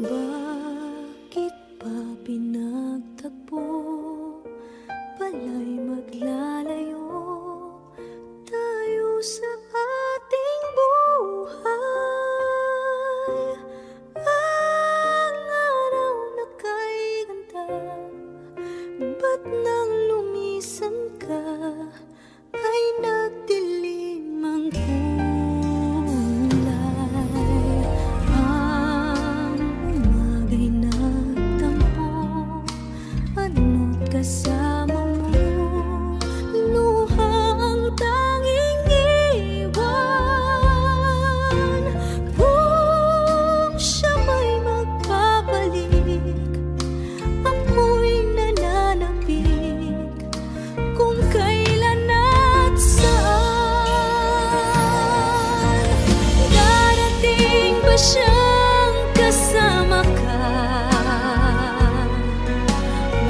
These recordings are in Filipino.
Bakit ba pinagtagpo? Pala'y maglalayo tayo sa ating buhay. Ang araw na kay ganda, ba't nang lumisan ka ay nagdilim ang kulay? Ang umaga'y nagtampo, ano't kasama mo, luha ang tanging iwan. Kung siya may magkabalik, ako'y nananapik kung kailan at saan. Darating ba siyang kasama ka?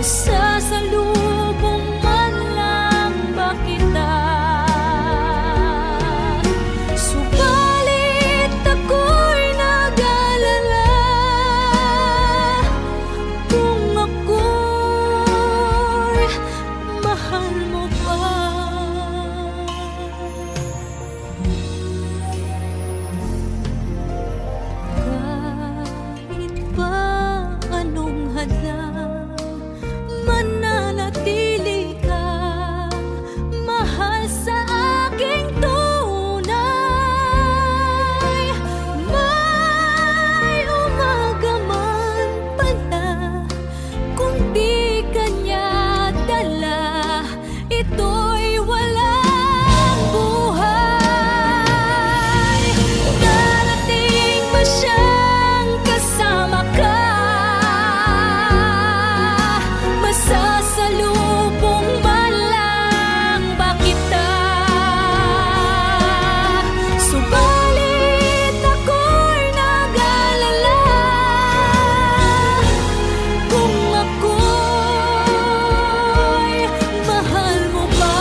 Masasalubong man lang ba kita? Subalit ako'y nag-alala kung ako'y mahal mo pa. Kahit pa anong hadlang, mananatili kang mahal sa aking tunay. May umaga man pala, kung di kanya dala, ito'y walang buhay. Darating ba siyang kasama ka? Masasalubong man lang ba kita? Subalit ako'y nag-alala kung ako'y mahal mo ba.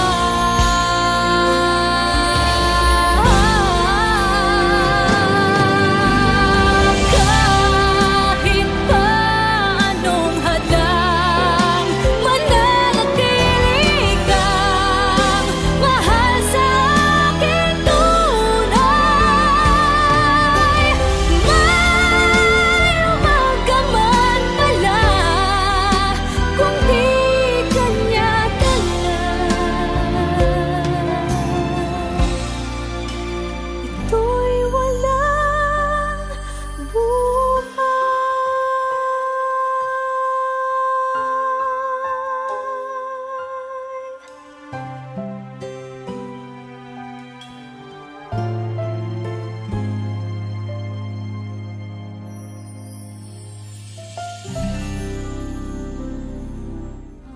Kahit pa anong hadlang, mananatili kang mahal sa aking tunay. May umaga man pala, kung di kanya dala, ito'y walang buhay.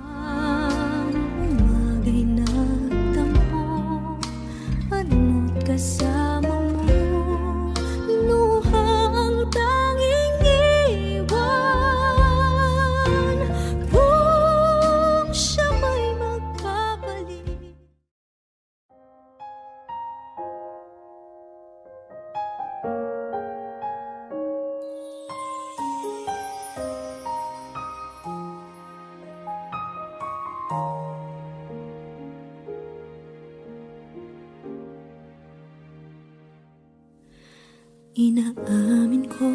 Ang umaga'y nagtampo, ano't kasama mo, luha ang tanging iwan. Kung siya may magkabalik, inaamin ko,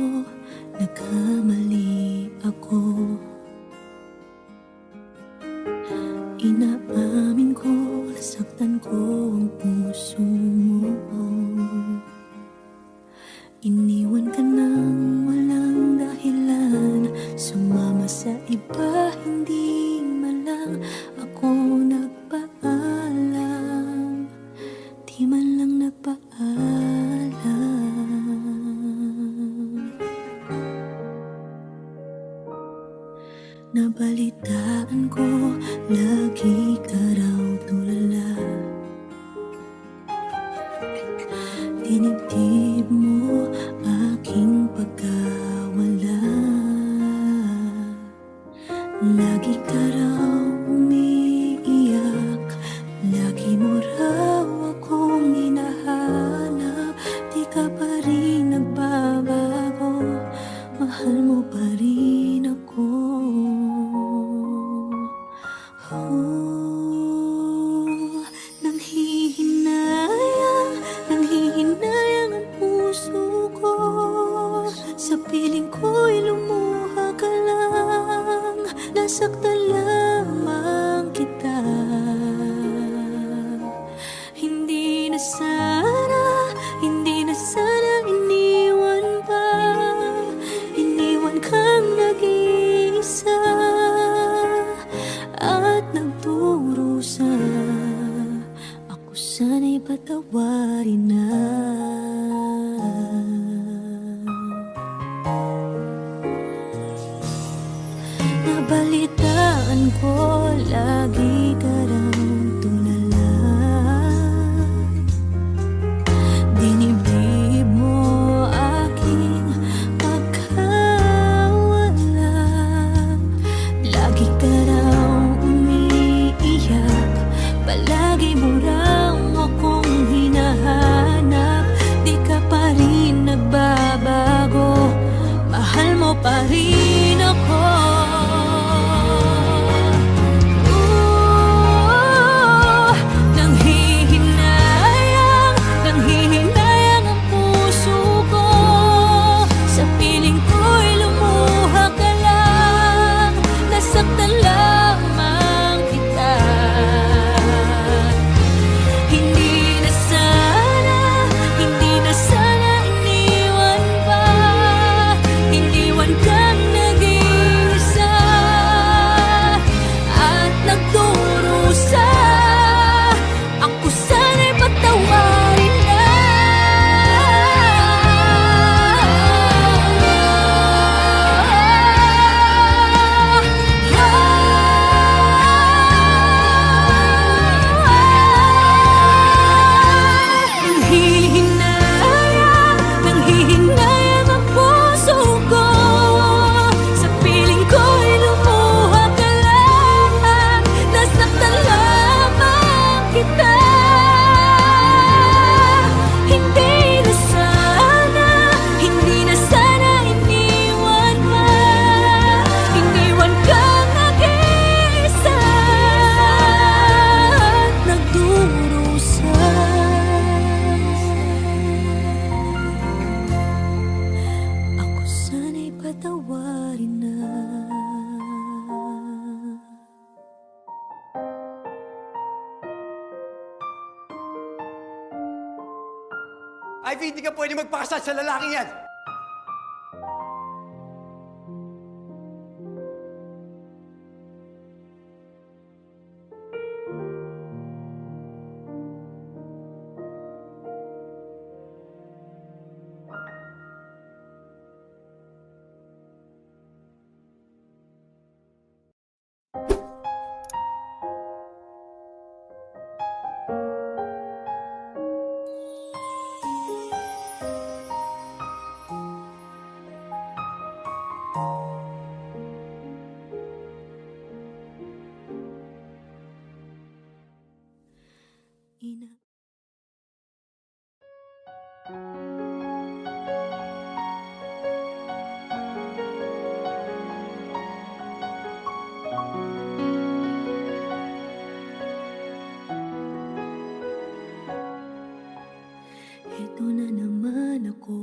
nagkamali ako. Inaamin ko, nasaktan ko ang puso mo. Iniwan ka nang walang dahilan, sumama sa iba, hindi man lang ako nagpaalam. Di man lang nagpaalam. Nabalitaan ko, lagi ka raw tulala. Dinibdib mo aking pagkawala. Lagi ka raw umiiyak, lagi mo raw akong hinahanap. Di ka pa rin nagbabago, mahal mo ba balitaan ko, lagi ka raw tulala. Dinibdib mo aking pagkawala. Lagi ka raw umiiyak, palagi mo raw akong hinahanap. Di ka pa rin nagbabago, mahal mo pa rin ako. Nanghihinayang ang puso ko. Sa piling ko'y lumuha ka lang, nasaktan lamang kita. Hindi na sana iniwan pa, iniwan kang nag-iisa at nagdurusa. Ako sana'y patawarin na. Nanghihinayang ang puso ko. Sa piling ko'y lumuha ka lang, nasaktan lamang kita. Hindi na sana iniwan ka, iniwan kang nag-iisa at nagdurusa. Ako sana'y patawarin na. Ivy, hindi ka pwede magpakasal sa lalaking yan! Ina. Ito na naman ako,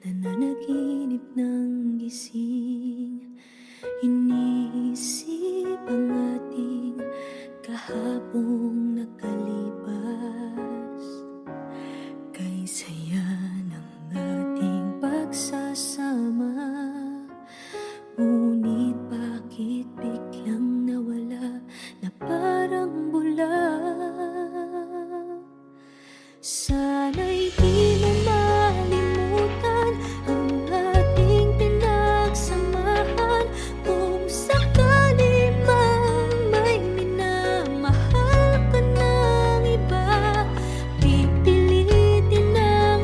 nananaginip ng gising. Iniisip ang ating kahapong nakalipas. Kay saya ng ating pagsasama, ngunit bakit biglang nawala na parang bula? Sana'y di mo malimutan ang ating pinagsamahan. Kung sakali mang may minamahal ka ng iba, pipilitin ang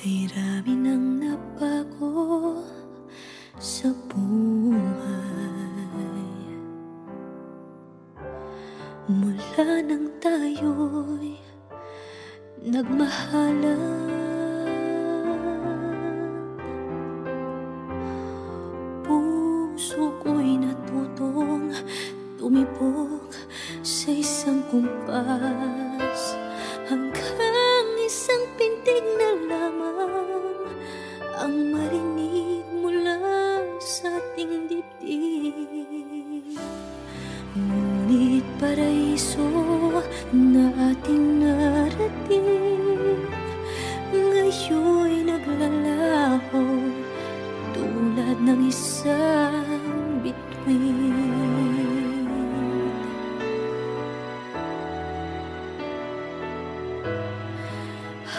Kay rami nang nabago sa buhay mula nang tayo'y nagmahalan. Puso ko'y natutong tumibok sa isang kumpas, hanggang isang pintig na lamang ang marinig mula sa ating dibdib. Ngunit paraiso na ating narating ngayon'y naglalaho tulad ng isang bituin.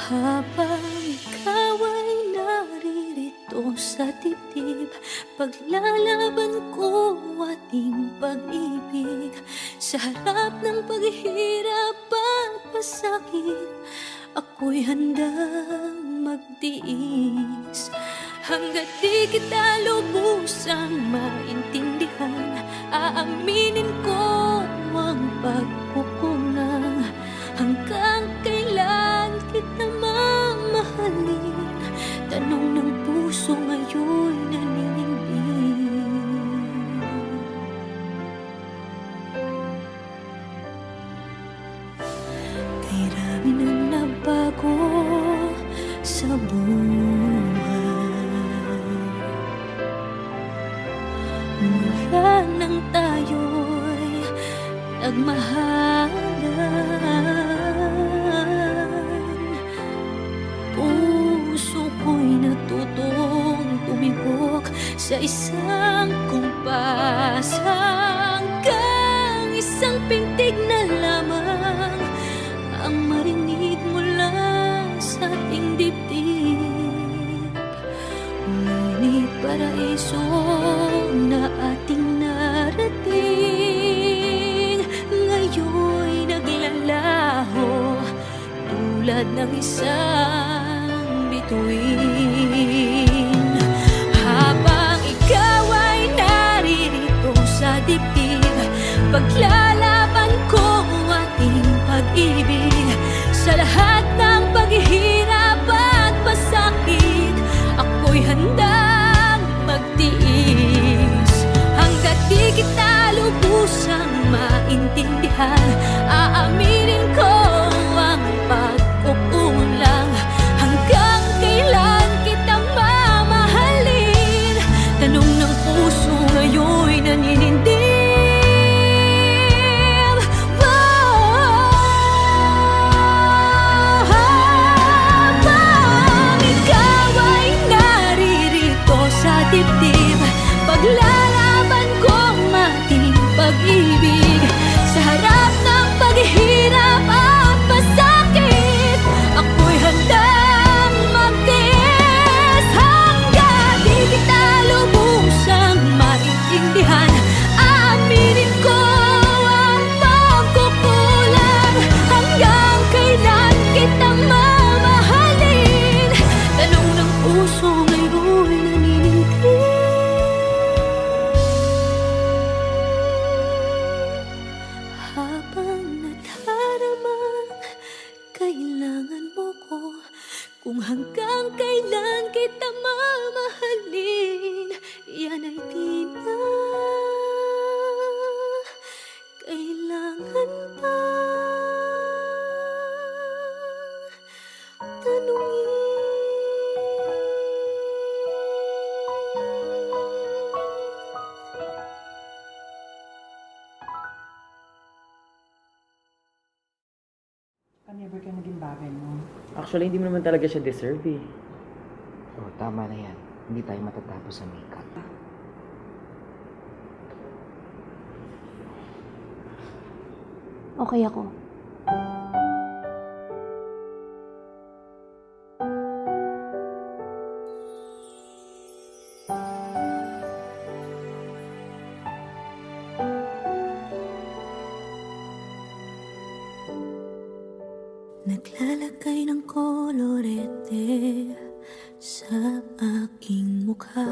Habang ikaw ay naririto sa dibdib, paglalaban ko ating pag-ibig. Sa harap ng paghihirap at pasakit, ako'y handang magtiis. Hanggat di kita lubusang maintindihan, aaminin ko ang pagkukulang. Hanggang kailan kita mamahalin? Tanong ng puso ngayon naninindig. Kay rami nang nabago sa buhay mula nang tayo'y nagmahalan. Puso ko'y natutong tumibok sa isang kumpas, hanggang isang pintig na lamang ang marinig mula sa ating dibdib. Ngunit paraiso na ating narating ngayon'y naglalaho tulad ng isang bituin. Habang ikaw ay naririto sa dibdib, paglalaban ko ating pag-ibig. Sa lahat ng paghihirap at pasakit, ako'y handang magtiis. Hanggat di kita lubusang maintindihan, aaminin ko ang pagkukulang. Hanggang kailan kita mamahalin? Tanong ng puso ngayon'y naninindig. Habang ikaw ay naririto sa dibdib, paglalaban ko ating pag-ibig. Sa harap ng paghihirap at pasakit, ako'y handang magtiis. Hanggang di kita lubusang maintindihan, aaminin ko ang pagkukulang. Hanggang kailan kita mamahalin? Tanong ng puso ngayon'y naninindig. Habang nadaramang kailangan mo ko, kung hanggang kailan kita mamahalin, yan ay di na kailangan pa tanungin. Never ka naging bagay mo. Actually, hindi mo naman talaga siya deserve eh. Oh, tama na yan. Hindi tayo matatapos sa makeup. Okay ako. Naglalagay ng kolorete sa aking mukha,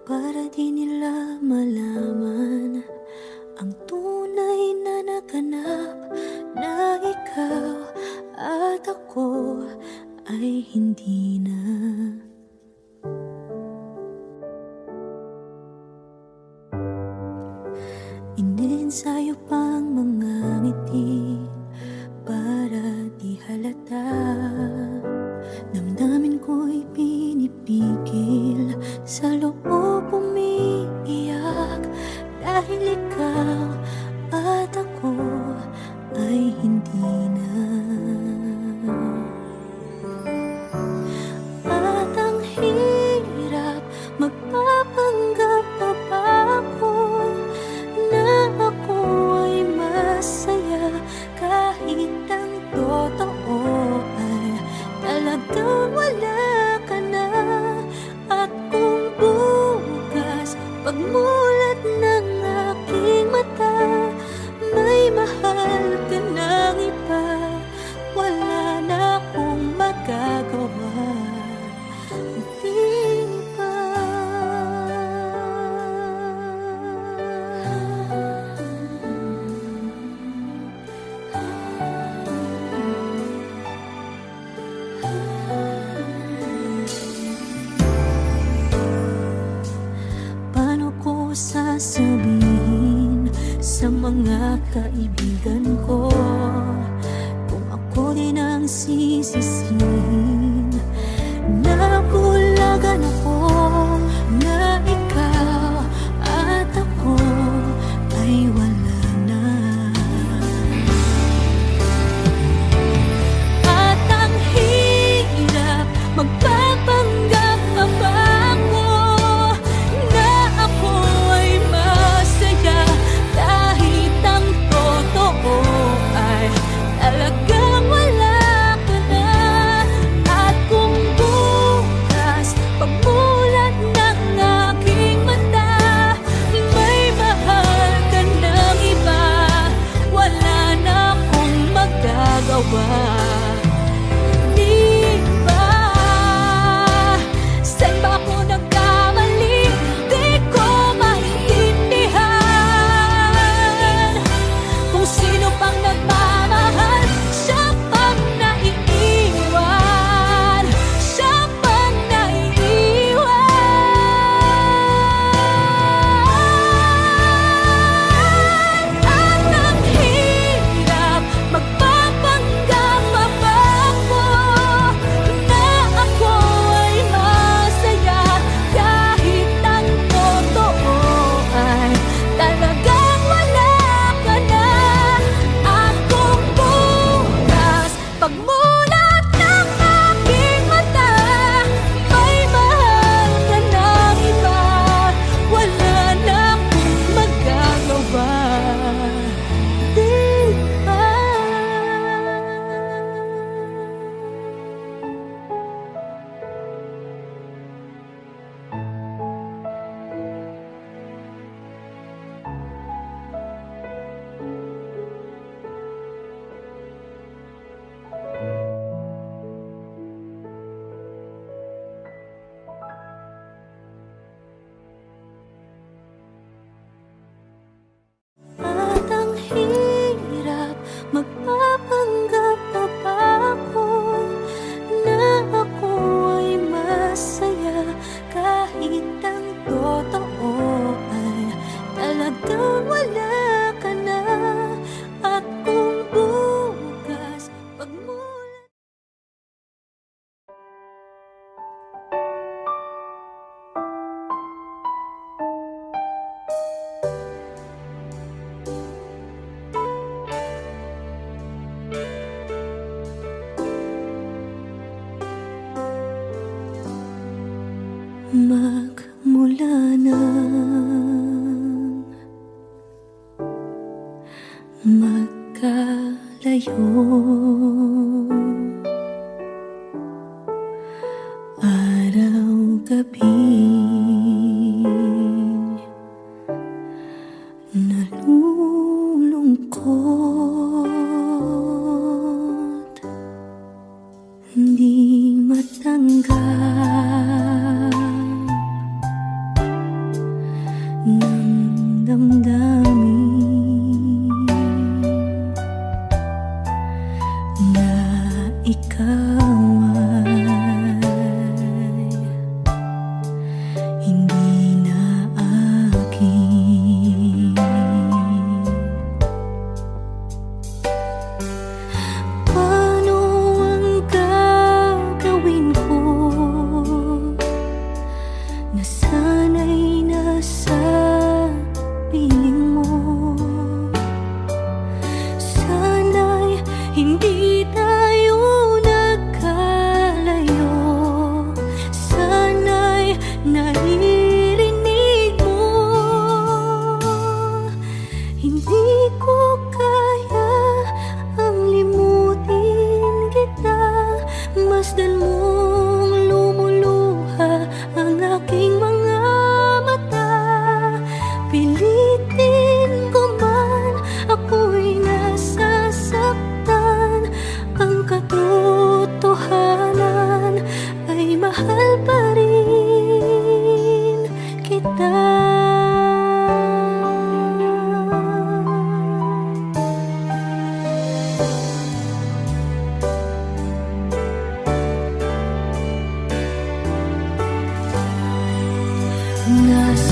para di nila malaman ang tunay na naganap, na ikaw at ako ay hindi na. Iniensayo pang mga ngiti para di halata. Damdamin ko'y pinipigil, sa loob umiiyak, dahil ikaw at ako ay hindi na. At ang hirap, magpapanggap pa ba ako na ako ay masaya, kahit ang totoo ay talagang wala ka na. At kung bukas pagmulat ng aking mata, may mahal ka ng iba, wala na akong magagawa. Di ba? Paano ko sasabihin sa mga kaibigan ko kung ako din ang sisisihin? Nabulagan ako na ikaw at ako ay wala na. At ang hirap, magpapanggap pa ba ako na ako ay masaya, kahit ang totoo ay talagang wala ka na. At kung bukas pagmulat ng aking mata, may mahal ka ng iba, wala na akong magagawa. Di ba? Saan ba ako nagkamali? Di ko maintindihan. Kung sino pang nagmamahal, siya pang naiiwan, siya pang naiiwan. At ang hirap, magpapanggap pa ba ako na ako ay masaya, kahit ang totoo ay talagang wala ka na. At kung bukas pagmulat ng aking mata, may mahal ka ng iba, wala na akong magagawa. Di ba? At ang hirap, magpapanggap pa ba ako na ako ay masaya, kahit ang totoo ay talagang wala ka na. At kung bukas pagmulat. Magmula nang magkalayo, araw-gabi nalulungkot, hindi matanggap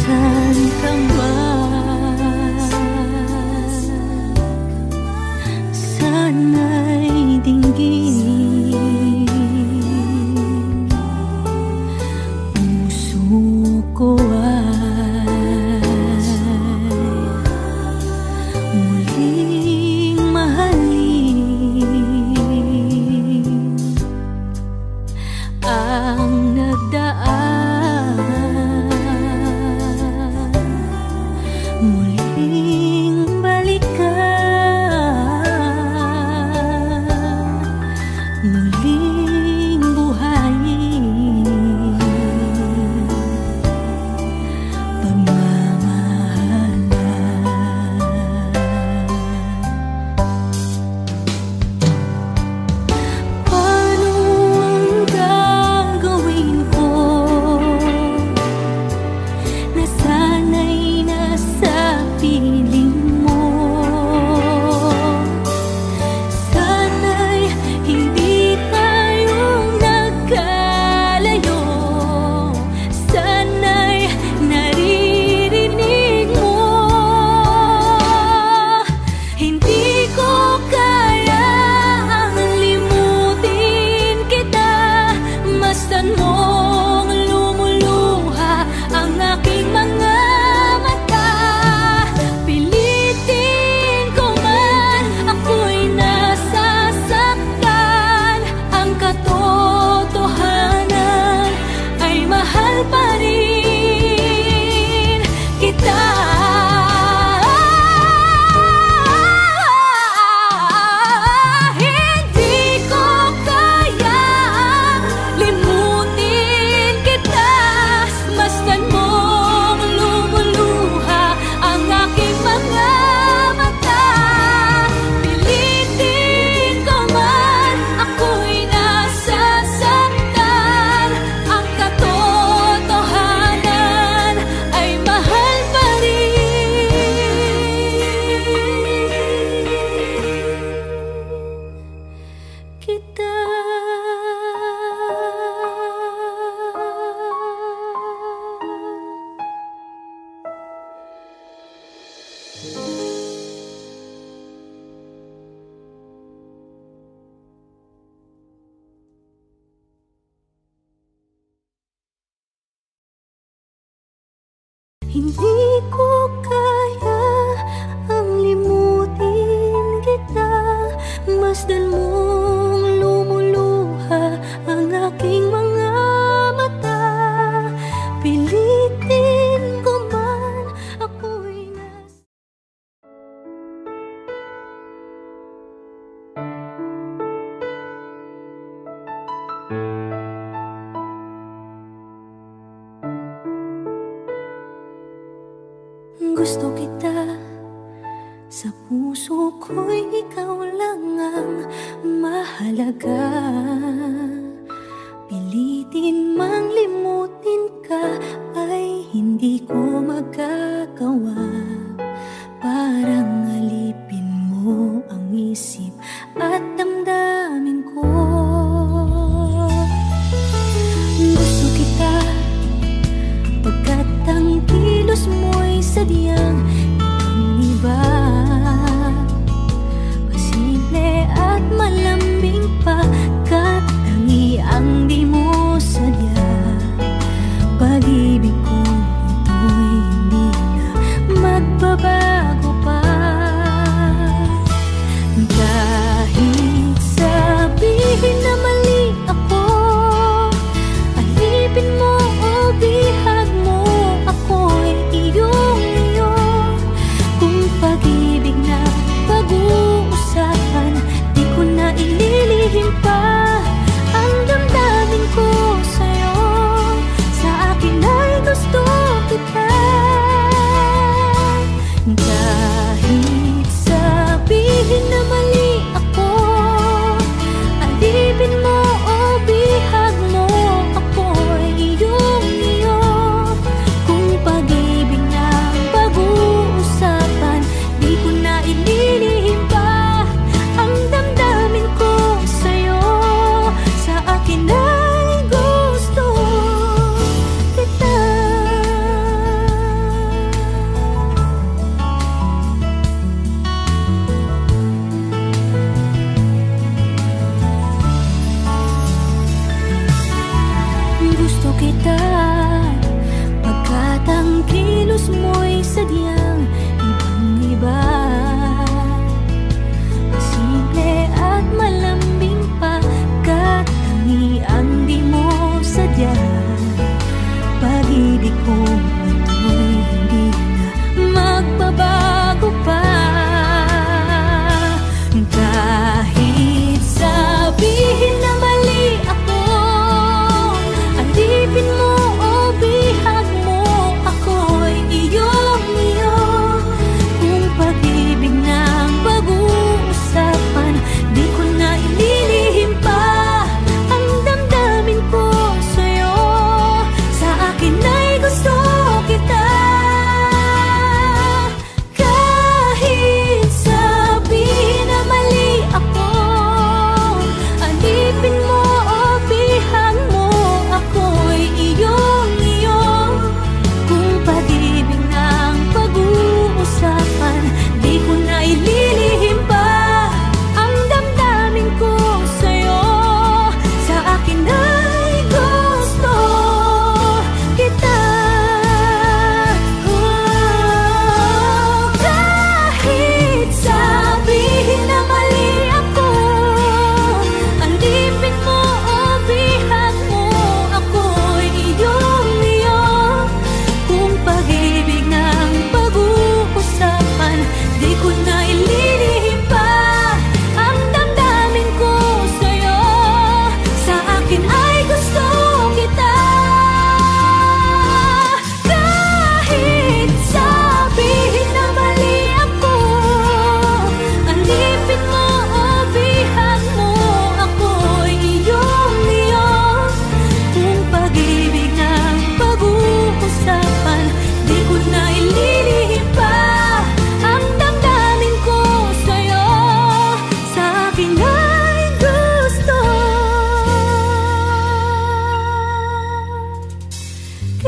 Nasaan ka man, sana'y dinggin puso ko ay muling mahalin ang nagdaan, muling balikan, muling buhayin pagmamahalan. Paano ang gagawin ko na sana'y nasa piling mo? Sana'y hindi tayo nagkalayo, sana'y naririnig mo. Hindi ko kaya ang limutin kita, masdan mong lumuluha ang aking mga mata. Pilitin ko man, ako'y nasasaktan, ang katotohanan ay mahal pa rin kita. Hindi ko kayang limutin kita, masdan mong lumuluha ang aking mga mata. Pilitin ko man, ako'y nasasaktan, ang katotohanan ay mahal pa rin kita. Hindi ko kaya ang limutin kita, masdan mong lumuluha ang aking mga mata. Pilitin ko man, ako'y gusto kita, sa puso ko'y ikaw lang ang mahalaga. Pilitin mang limutin ka ay hindi ko magagawa. Parang alipin mo ang isip at damdamin ko. Gusto kita pagkat ang kilos mo'y sadyang ibang-iba, pasimple at malambing pa, kat tangi ang di mo sadya.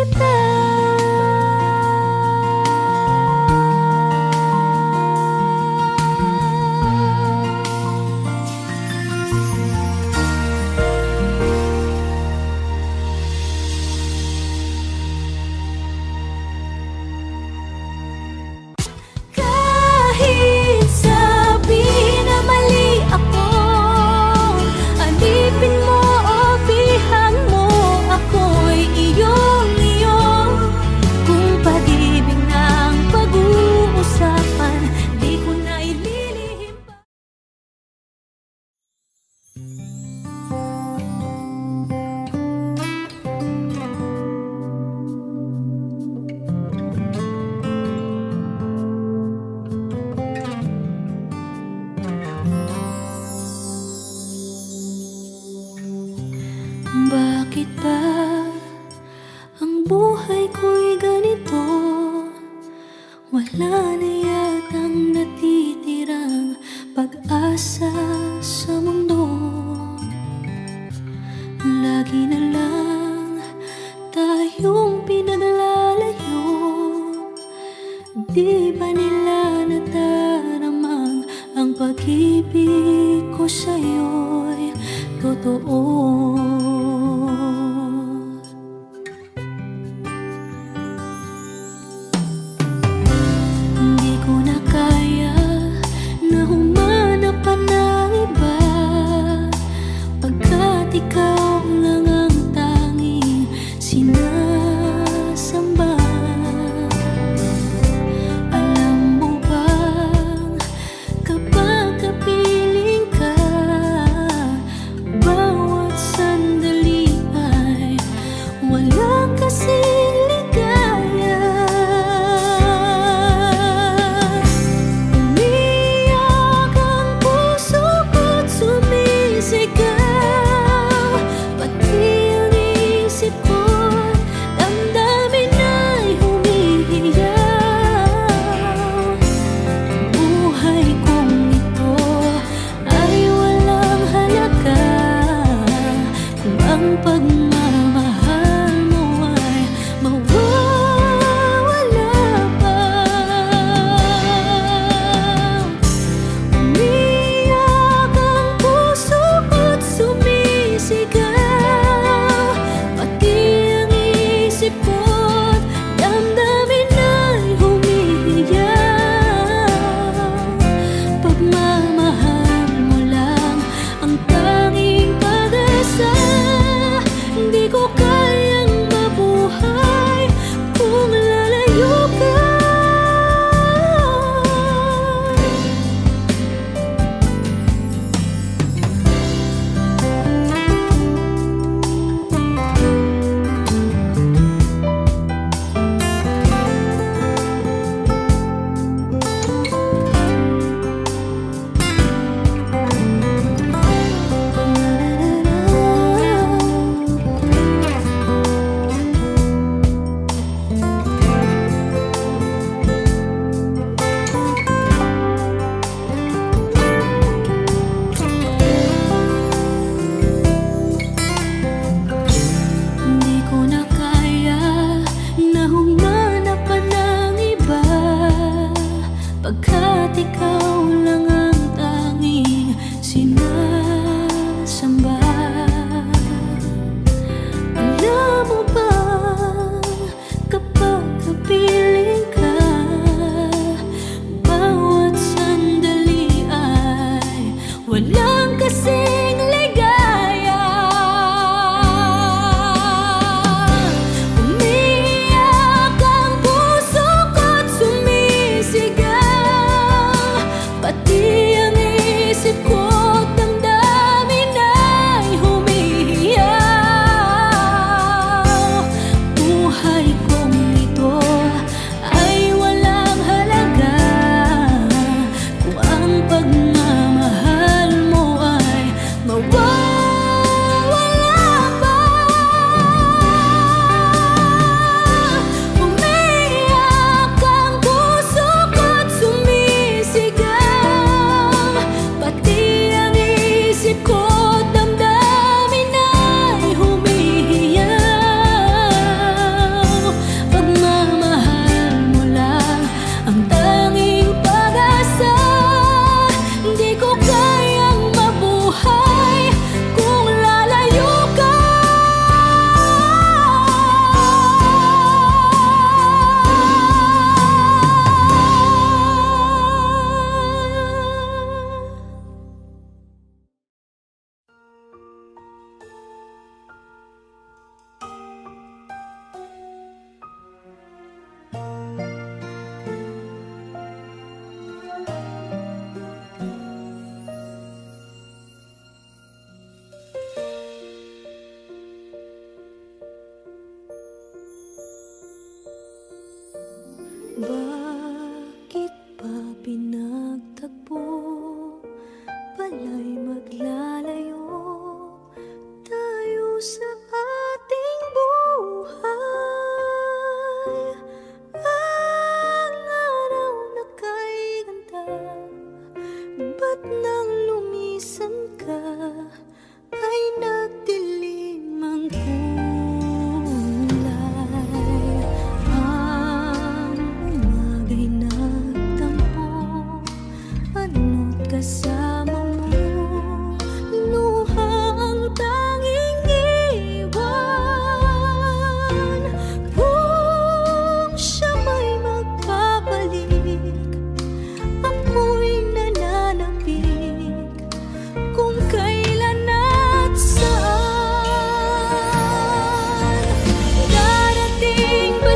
kita. Kahit sabihin na mali ako, alipin mo o bihang mo, ako'y iyong-iyo. Kung pag-ibig ng pag-uusapan, di ko na ililihim pa. Bakit ba ang buhay ko'y ganito? Wala na yatang natitirang pag-asa sa mundo. Lagi na lang tayong pinaglalayo. Di ba nila nataramang ang pag-ibig ko sa'yo'y totoo? Hindi ko na kaya na humanap pa ng iba, pagkat ikaw lang ang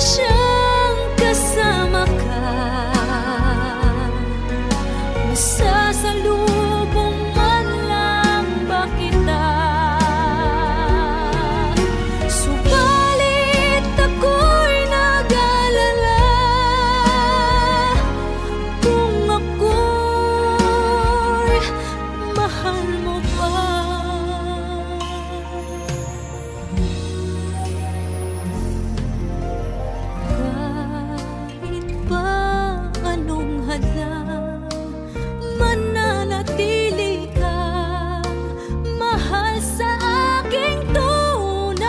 siyang kasama ka? Masasalubong man lang ba kita? Subalit ako'y nag-alala kung ako'y mahal mo pa. Kahit pa anong hadlang, mananatili kang mahal sa aking tunay.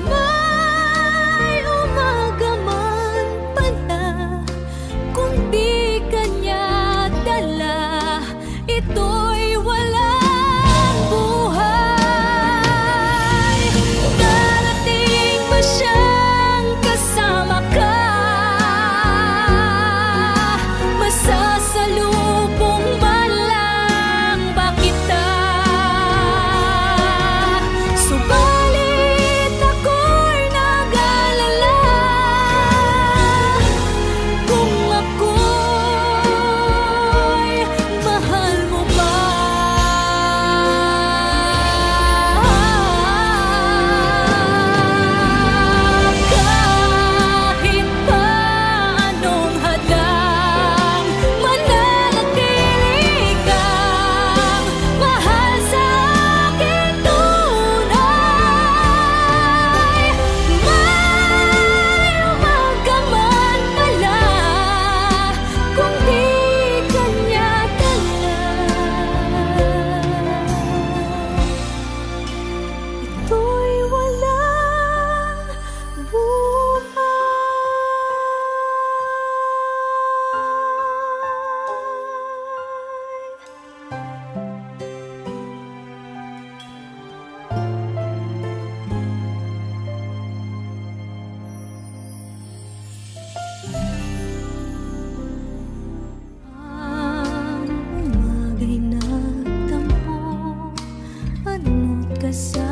May umaga man pala, kung di kanya dala, ito'y walang buhay. Darating ba siyang kasama ka? Masasalubong man lang ba kita? Subalit ako'y nag-alala kung ako'y mahal mo pa. Kahit pa anong hadlang, mananatili kang mahal sa aking tunay. May umaga man pala, kung di kanya dala, ito'y walang buhay. Ang umaga'y nagtampo, ano't kasama